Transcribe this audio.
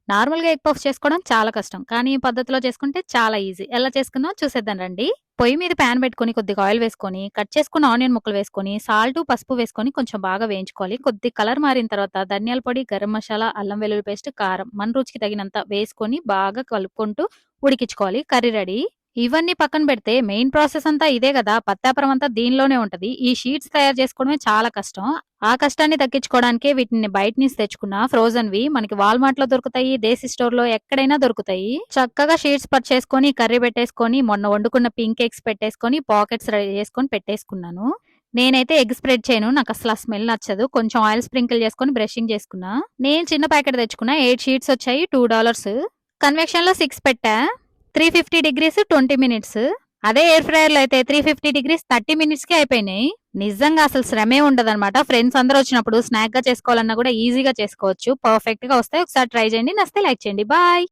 నార్మల్‌గా egg puffs చేసుకోవడం చాలా కష్టం. కానీ ఈ పద్ధతిలో చేసుకుంటే చాలా ఈజీ. ఎలా చేసుకుందామో చూసేద్దాం రండి. పొయ్యి మీద పాన్ పెట్టుకొని కొద్దిగా ఆయిల్ వేసుకొని, కట్ చేసుకున్న ఆనియన్ ముక్కలు వేసుకొని, సాల్టు, పసుపు వేసుకొని కొంచెం బాగా వేయించుకోవాలి. కొద్దిగా కలర్ మారిన తర్వాత ధనియాల పొడి, గరం మసాలా, అల్లం వెల్లుల్లి పేస్ట్, కారం మన రుచికి తగినంత వేసుకొని బాగా కలుపుకుంటూ ఉడికించుకోవాలి. Curry ready. ఇవన్నీ పక్కన పెడితే మెయిన్ ప్రాసెస్ అంతా ఇదే గదా! పత్తాపరం అంతా దీనిలోనే ఉంటది. ఈ షీట్స్ తయారు చేసుకోవడమే చాలా కష్టం. ఆ కష్టాన్ని తగ్గించుకోవడానికే వీటిని బయట నుంచి తెచ్చుకున్న ఫ్రోజన్‌వి మనకి వాల్‌మార్ట్‌లో దొరుకుతాయి. దేశీ స్టోర్‌లో ఎక్కడైనా దొరుకుతాయి. చక్కగా షీట్స్ చేసుకొని, కర్రీ పెట్టేసుకొని, మొన్న వండుకున్న పింక్ ఎగ్స్ పెట్టేసుకొని, పాకెట్స్ రెడీ చేసుకొని పెట్టేసుకున్నాను. నేనైతే ఎగ్ స్ప్రెడ్ చేయను. నాకసల ఆ స్మెల్ నచ్చదు. కొంచెం ఆయిల్ స్ప్రింకిల్ చేసుకొని బ్రషింగ్ చేసుకున్నా. నేను చిన్న ప్యాకెట్ తెచ్చుకున్నా. 8 షీట్స్ వచ్చాయి. $2. కన్వెక్షన్‌లో 6 పెట్టా. 350 డిగ్రీస్ 20 మినిట్స్. అదే ఎయిర్ ఫ్రైయర్‌లో అయితే 350 డిగ్రీస్ 30 మినిట్స్‌కే అయిపోయినాయి. నిజంగా అసలు శ్రమే ఉండదనమాట. ఫ్రెండ్స్ అందరూ వచ్చినప్పుడు స్నాక్‌గా చేసుకోవాలన్నా కూడా ఈజీగా చేసుకోవచ్చు. పర్ఫెక్ట్‌గా వస్తాయి. ఒకసారి ట్రై చేయండి. నచ్చితే లైక్ చేయండి. బాయ్.